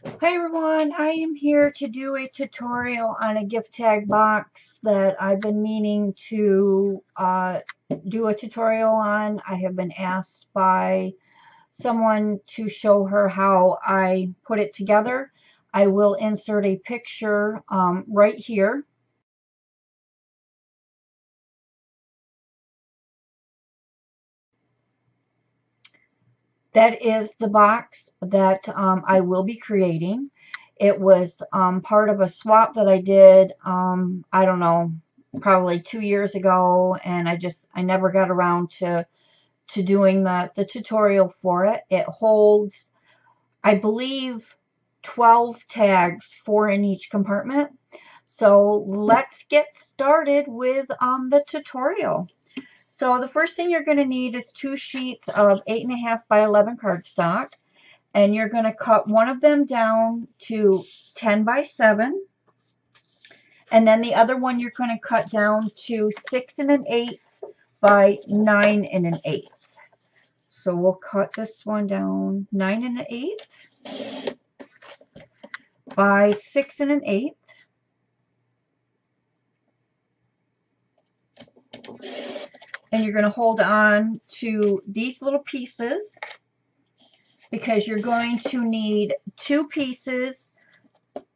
Hi everyone, I am here to do a tutorial on a gift tag box that I've been meaning to do a tutorial on. I have been asked by someone to show her how I put it together. I will insert a picture right here. That is the box that I will be creating. It was part of a swap that I did, I don't know, probably 2 years ago, and I never got around to doing the tutorial for it. It holds, I believe, 12 tags, 4 in each compartment. So let's get started with the tutorial. So the first thing you're going to need is 2 sheets of 8.5 by 11 cardstock, and you're going to cut one of them down to 10 by 7, and then the other one you're going to cut down to 6 1/8 by 9 1/8. So we'll cut this one down 9 1/8 by 6 1/8. And you're going to hold on to these little pieces because you're going to need 2 pieces,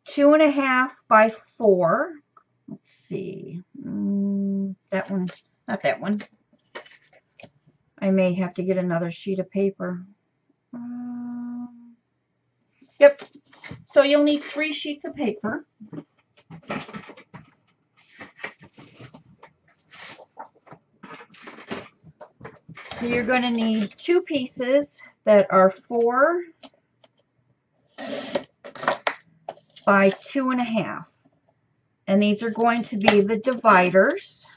2.5 by 4. Let's see. That one, not that one. I may have to get another sheet of paper. Yep. So you'll need 3 sheets of paper. So you're going to need 2 pieces that are 4 by 2.5. And these are going to be the dividers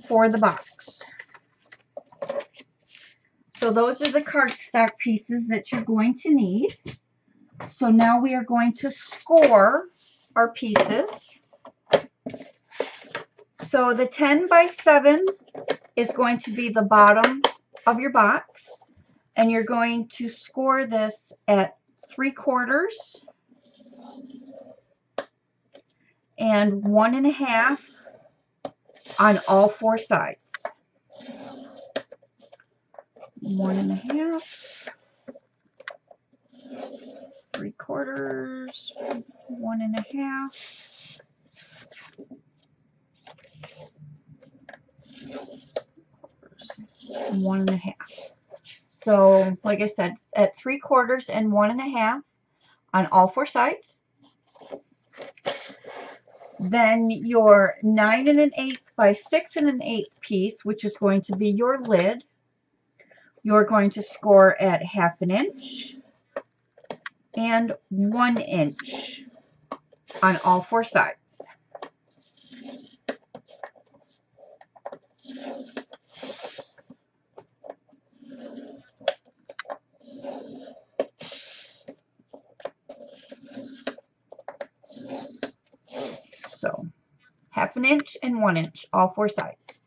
for the box. So those are the cardstock pieces that you're going to need. So now we are going to score our pieces. So the 10 by 7 is going to be the bottom of your box, and you're going to score this at 3/4 and 1.5 on all 4 sides. 1.5, 3/4, 1.5, 1.5. So, like I said, at 3/4 and 1.5 on all 4 sides. Then your 9 1/8 by 6 1/8 piece, which is going to be your lid, you're going to score at 1/2 inch and 1 inch on all 4 sides. So 1/2 inch and 1 inch, all 4 sides.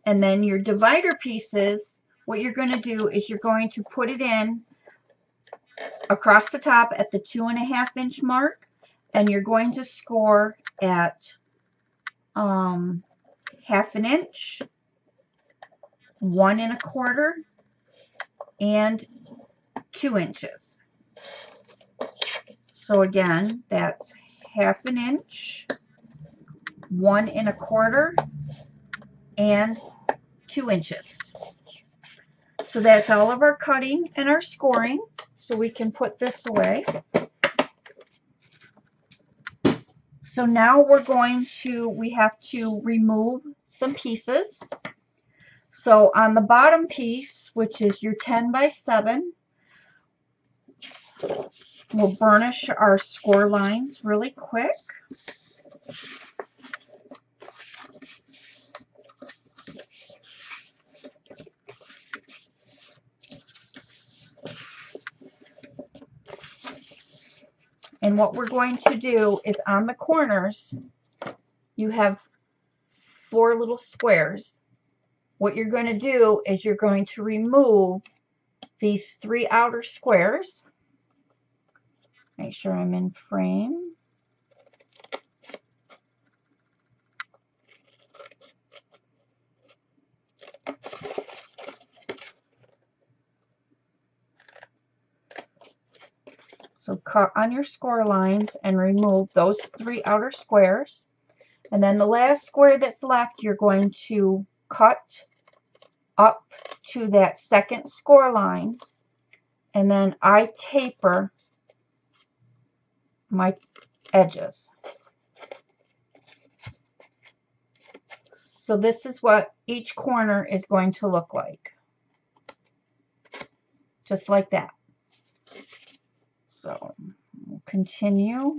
And then your divider pieces, what you're going to do is you're going to put it in across the top at the 2.5 inch mark, and you're going to score at 1/2 inch, 1 1/4, and 2 inches. So again, that's 1/2 inch, 1 1/4, and 2 inches. So that's all of our cutting and our scoring. So we can put this away. So now we have to remove some pieces. So on the bottom piece, which is your 10 by 7, we'll burnish our score lines really quick. And what we're going to do is on the corners, you have 4 little squares. What you're going to do is you're going to remove these 3 outer squares. Make sure I'm in frame. So cut on your score lines and remove those 3 outer squares. And then the last square that's left, you're going to cut up to that second score line. And then I taper my edges. So this is what each corner is going to look like. Just like that. So we'll continue.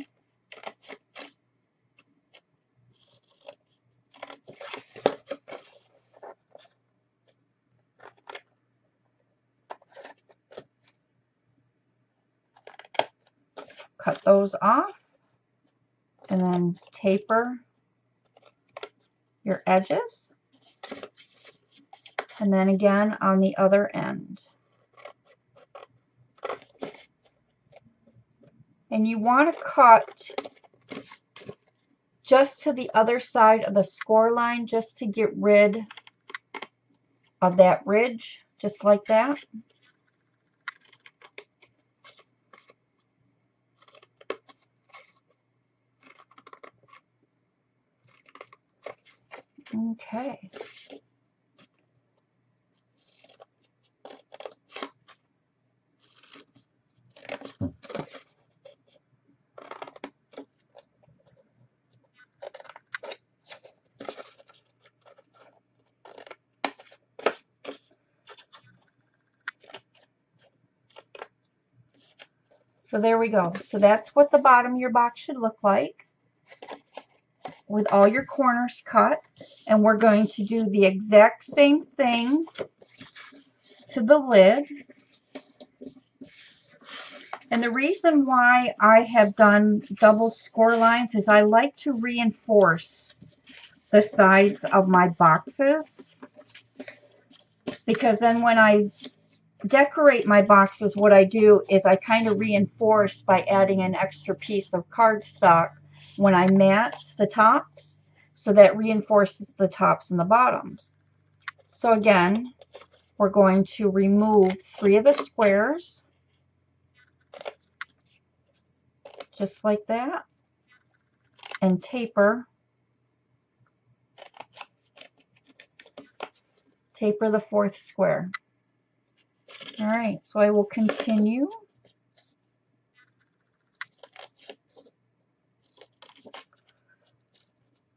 Cut those off and then taper your edges. And then again on the other end. And you want to cut just to the other side of the score line just to get rid of that ridge, just like that. Okay. So there we go. So that's what the bottom of your box should look like with all your corners cut. And we're going to do the exact same thing to the lid. And the reason why I have done double score lines is I like to reinforce the sides of my boxes, because then when I decorate my boxes, what I do is I kind of reinforce by adding an extra piece of cardstock when I mat the tops, so that reinforces the tops and the bottoms. So again, we're going to remove 3 of the squares, just like that, and taper the 4th square. All right, so I will continue.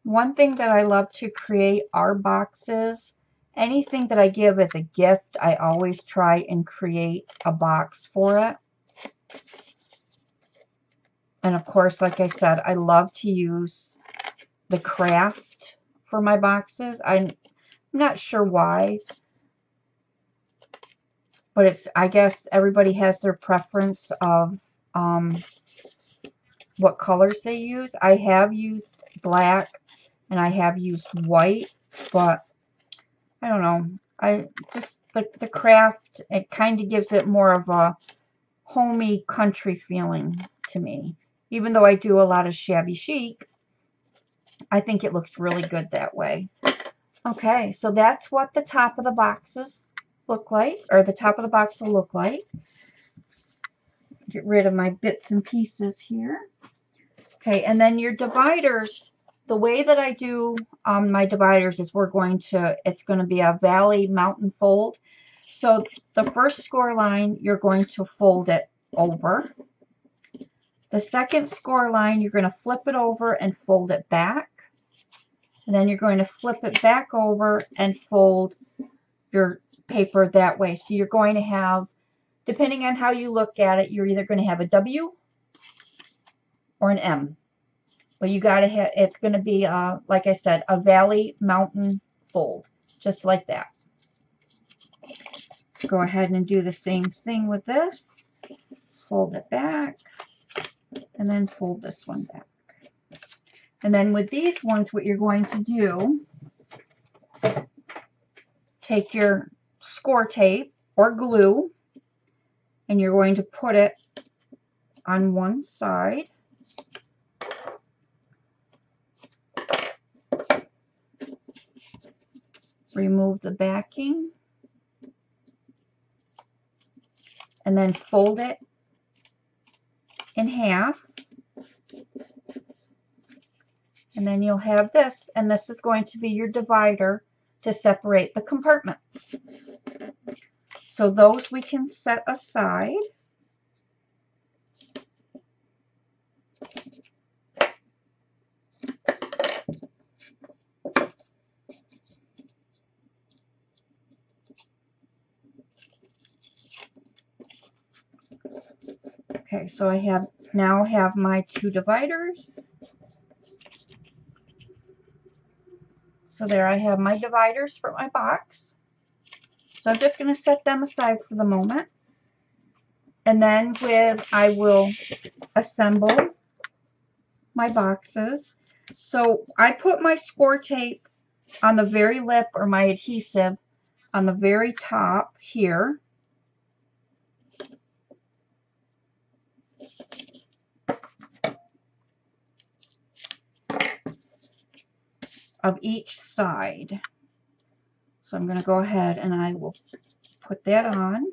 One thing that I love to create are boxes. Anything that I give as a gift, I always try and create a box for it. And of course, like I said, I love to use the craft for my boxes. I'm not sure why, but it's, I guess everybody has their preference of what colors they use. I have used black and I have used white, but I don't know. I just, the craft, it kind of gives it more of a homey country feeling to me. Even though I do a lot of shabby chic, I think it looks really good that way. Okay, so that's what the top of the boxes look like, or the top of the box will look like. Get rid of my bits and pieces here. Okay, and then your dividers, the way that I do my dividers is it's going to be a valley mountain fold. So the first score line, you're going to fold it over. The second score line, you're going to flip it over and fold it back. And then you're going to flip it back over and fold your paper that way. So you're going to have, depending on how you look at it, you're either going to have a W or an M. But you got to have, it's going to be, like I said, a valley mountain fold, just like that. Go ahead and do the same thing with this. Fold it back, and then fold this one back. And then with these ones, what you're going to do, take your score tape or glue, and you're going to put it on one side. Remove the backing, and then fold it in half. And then you'll have this, and this is going to be your divider to separate the compartments. So those we can set aside. Okay, so I now have my two dividers. So there I have my dividers for my box. So I'm just going to set them aside for the moment. And then I will assemble my boxes. So I put my score tape on the very lip, or my adhesive on the very top here. Of each side. So I'm going to go ahead and I will put that on.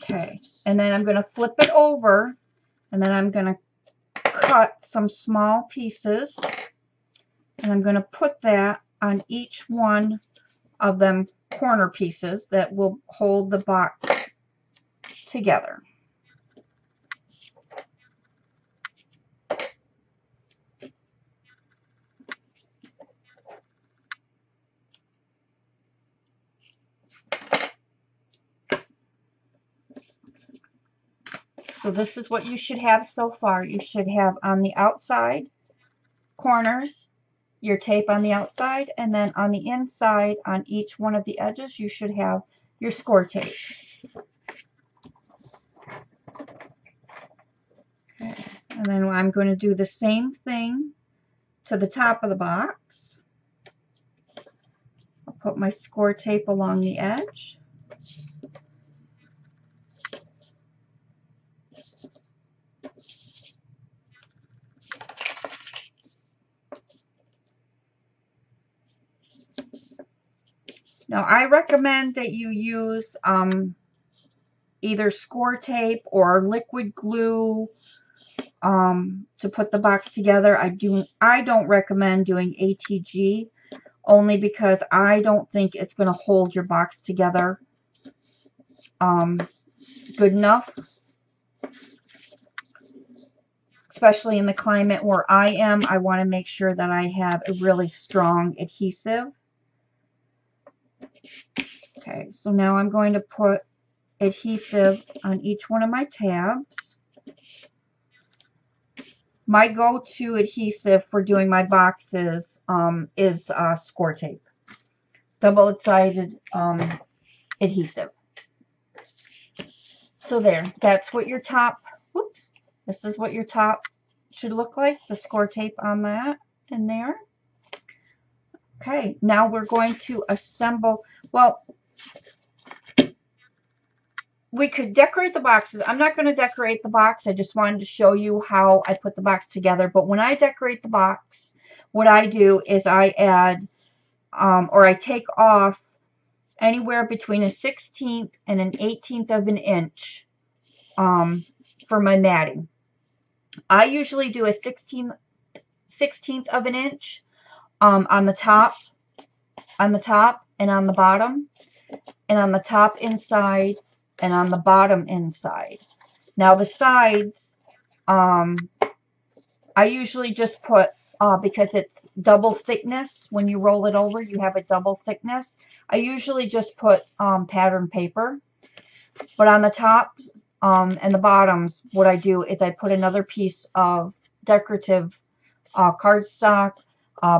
Okay, and then I'm going to flip it over, and then I'm going to cut some small pieces, and I'm going to put that on each one of them corner pieces that will hold the box together. So this is what you should have so far. You should have on the outside corners your tape on the outside, and then on the inside on each one of the edges you should have your score tape. Okay. And then I'm going to do the same thing to the top of the box. I'll put my score tape along the edge. Now, I recommend that you use either score tape or liquid glue to put the box together. I don't recommend doing ATG, only because I don't think it's going to hold your box together good enough, especially in the climate where I am. I want to make sure that I have a really strong adhesive. Okay, so now I'm going to put adhesive on each one of my tabs. My go-to adhesive for doing my boxes is score tape, double-sided adhesive. So there, that's what your top, whoops, this is what your top should look like, the score tape on that in there. Okay, now we're going to assemble, well, we could decorate the boxes. I'm not going to decorate the box. I just wanted to show you how I put the box together. But when I decorate the box, what I do is I add, or I take off anywhere between a 1/16 and an 1/18 of an inch for my matting. I usually do a 1/16 of an inch on the top and on the bottom, and on the top inside and on the bottom inside. Now the sides, I usually just put, because it's double thickness, when you roll it over you have a double thickness, I usually just put pattern paper. But on the tops and the bottoms, what I do is I put another piece of decorative cardstock,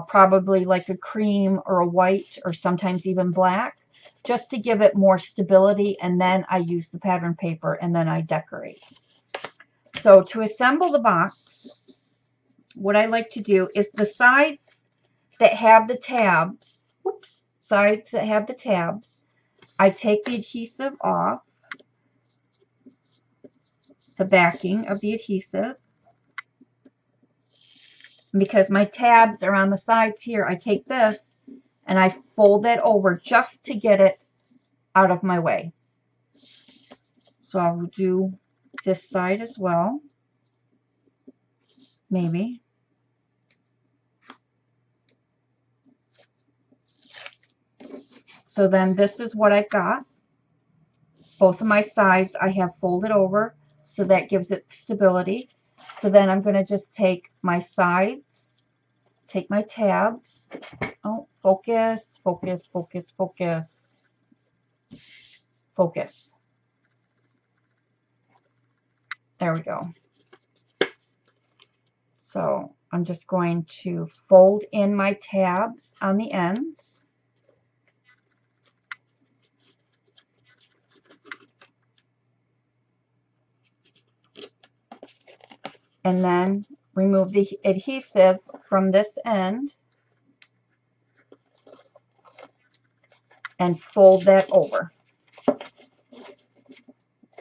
probably like a cream or a white or sometimes even black. just to give it more stability, and then I use the pattern paper and then I decorate. So to assemble the box, what I like to do is the sides that have the tabs, sides that have the tabs, I take the adhesive off, the backing of the adhesive. Because my tabs are on the sides here, I take this and I fold that over just to get it out of my way. So I'll do this side as well, maybe. So then this is what I've got. Both of my sides I have folded over, so that gives it stability. So then I'm going to just take my sides, take my tabs. Oh, focus, focus, focus, focus. Focus. There we go. So I'm just going to fold in my tabs on the ends. And then remove the adhesive from this end and fold that over.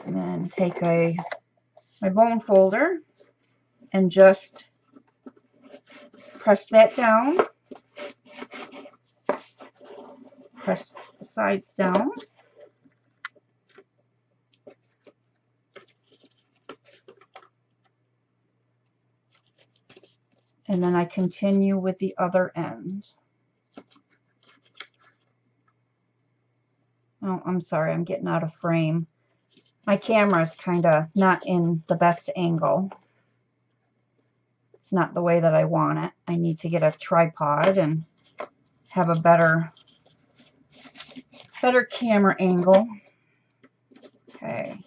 And then take my bone folder and just press that down. Press the sides down. And then I continue with the other end. Oh, I'm sorry, I'm getting out of frame. My camera is kind of not in the best angle. It's not the way that I want it. I need to get a tripod and have a better camera angle. Okay,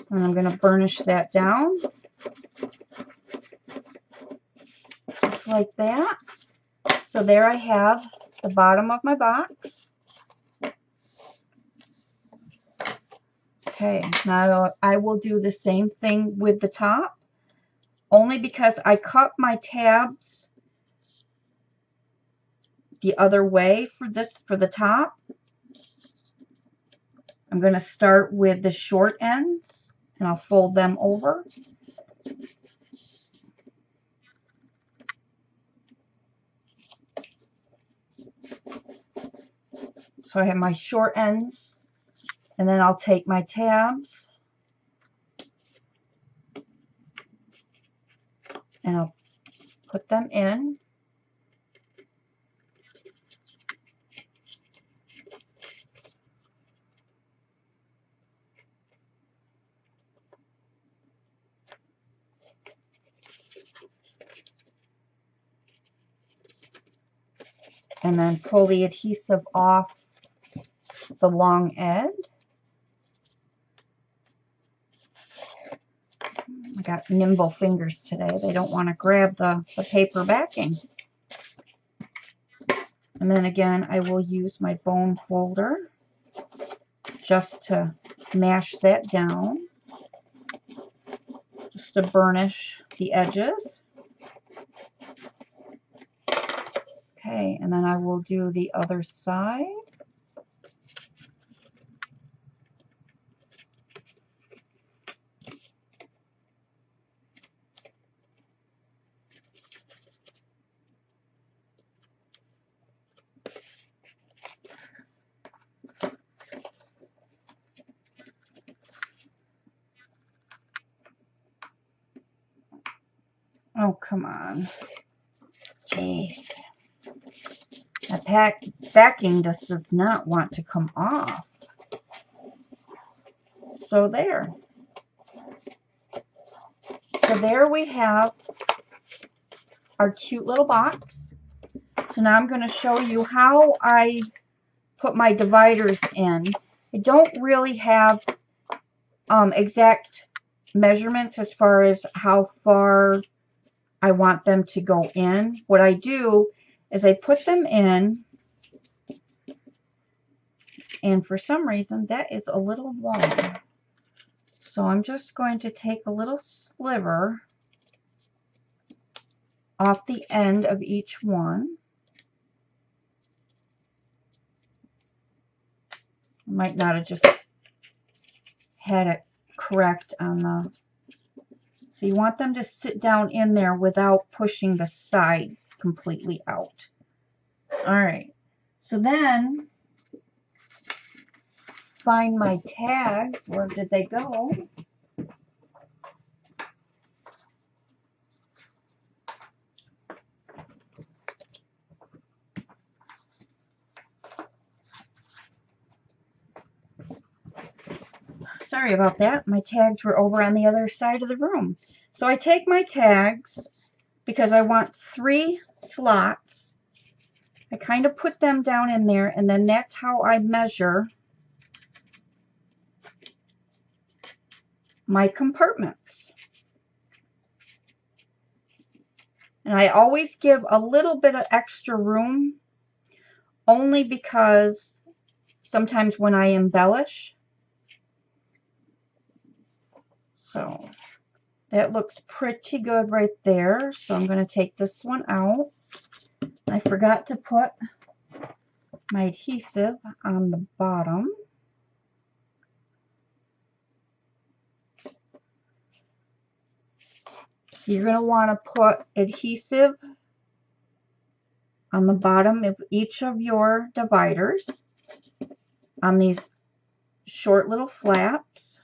and I'm going to burnish that down. Just like that. So there I have the bottom of my box. Okay, now I will do the same thing with the top, only because I cut my tabs the other way for the top. I'm going to start with the short ends and I'll fold them over. So I have my short ends, and then I'll take my tabs and I'll put them in. And then pull the adhesive off the long end. I got nimble fingers today. They don't want to grab the paper backing. And then again, I will use my bone folder just to mash that down, just to burnish the edges. Okay, and then I will do the other side. Oh, come on. Jeez. That backing just does not want to come off. So there. So there we have our cute little box. So now I'm going to show you how I put my dividers in. I don't really have exact measurements as far as how far I want them to go in. What I do is I put them in And for some reason, that is a little long. So I'm just going to take a little sliver off the end of each one. I might not have just had it correct on the... So you want them to sit down in there without pushing the sides completely out. All right. So then, find my tags. Where did they go? Sorry about that. My tags were over on the other side of the room. So I take my tags because I want 3 slots. I kind of put them down in there, and then that's how I measure my compartments. And I always give a little bit of extra room, only because sometimes when I embellish. So that looks pretty good right there. So I'm going to take this one out. I forgot to put my adhesive on the bottom. So you're going to want to put adhesive on the bottom of each of your dividers on these short little flaps.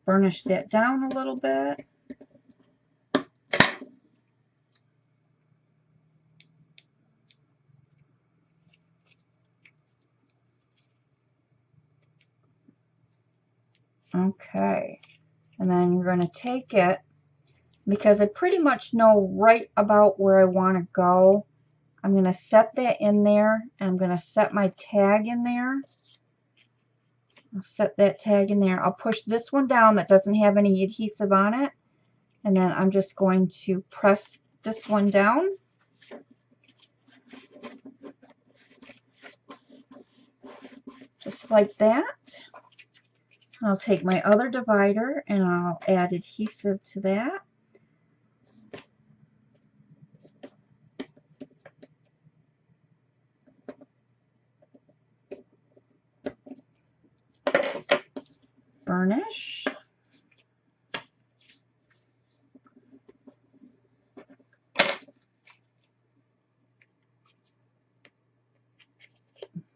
Burnish that down a little bit. Okay, and then you're going to take it, because I pretty much know right about where I want to go. I'm going to set that in there, and I'm going to set my tag in there. I'll set that tag in there. I'll push this one down that doesn't have any adhesive on it, and then I'm just going to press this one down. Just like that. I'll take my other divider and I'll add adhesive to that. Burnish.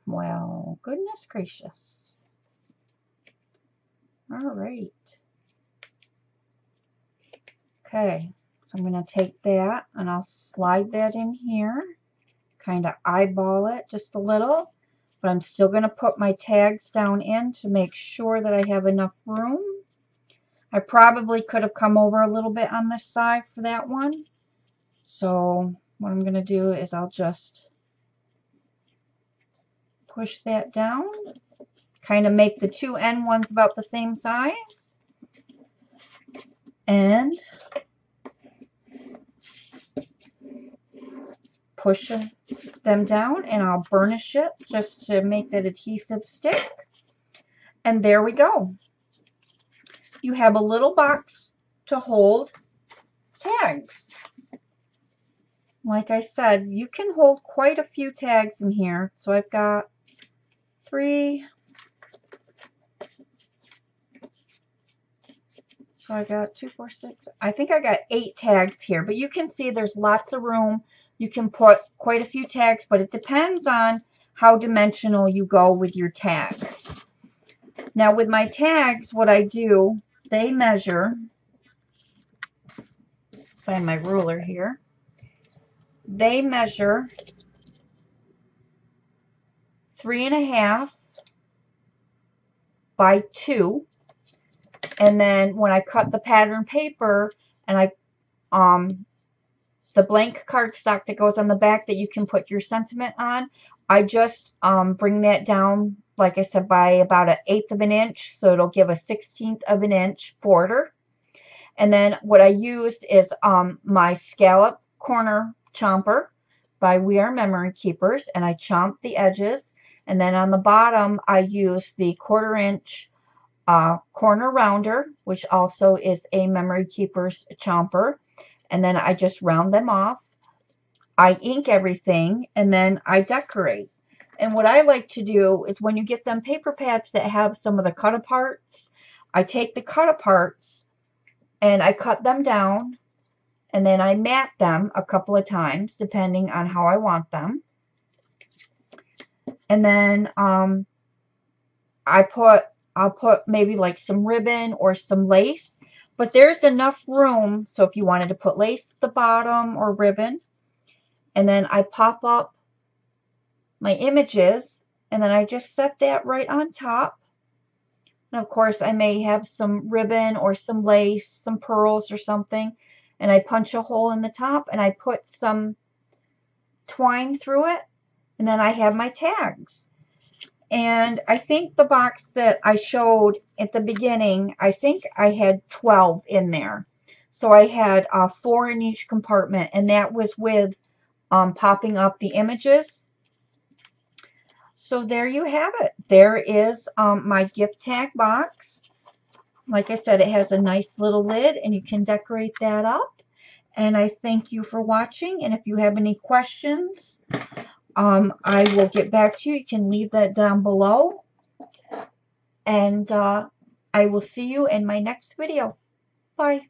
Well, goodness gracious. All right. Okay, so I'm going to take that and I'll slide that in here. Kind of eyeball it just a little. But I'm still going to put my tags down in to make sure that I have enough room. I probably could have come over a little bit on this side for that one. So what I'm going to do is I'll just push that down. Kind of make the two end ones about the same size. And push them down, and I'll burnish it just to make that adhesive stick. And there we go. You have a little box to hold tags. Like I said, you can hold quite a few tags in here. So I've got 3. So I got 2, 4, 6. I think I got 8 tags here, but you can see there's lots of room. You can put quite a few tags, but it depends on how dimensional you go with your tags. Now with my tags, what I do, they measure, find my ruler here, they measure 3.5 by 2. And then when I cut the pattern paper and I the blank cardstock that goes on the back that you can put your sentiment on, I just bring that down, like I said, by about 1/8 of an inch, so it'll give a 1/16 of an inch border. And then what I used is my scallop corner chomper by We Are Memory Keepers, and I chomped the edges. And then on the bottom, I used the 1/4 inch corner rounder, which also is a Memory Keepers chomper. And then I just round them off. I ink everything, and then I decorate. And what I like to do is when you get them paper pads that have some of the cut aparts, I take the cut aparts and I cut them down, and then I mat them a couple of times depending on how I want them. And then I'll put maybe like some ribbon or some lace, but there's enough room so if you wanted to put lace at the bottom or ribbon. And then I pop up my images, and then I just set that right on top. And of course I may have some ribbon or some lace, some pearls or something, and I punch a hole in the top and I put some twine through it, and then I have my tags. And I think the box that I showed at the beginning, I think I had 12 in there. So I had 4 in each compartment, and that was with popping up the images. So there you have it. There is my gift tag box. Like I said, it has a nice little lid, and you can decorate that up. And I thank you for watching. And if you have any questions, I will get back to you. You can leave that down below. And I will see you in my next video. Bye.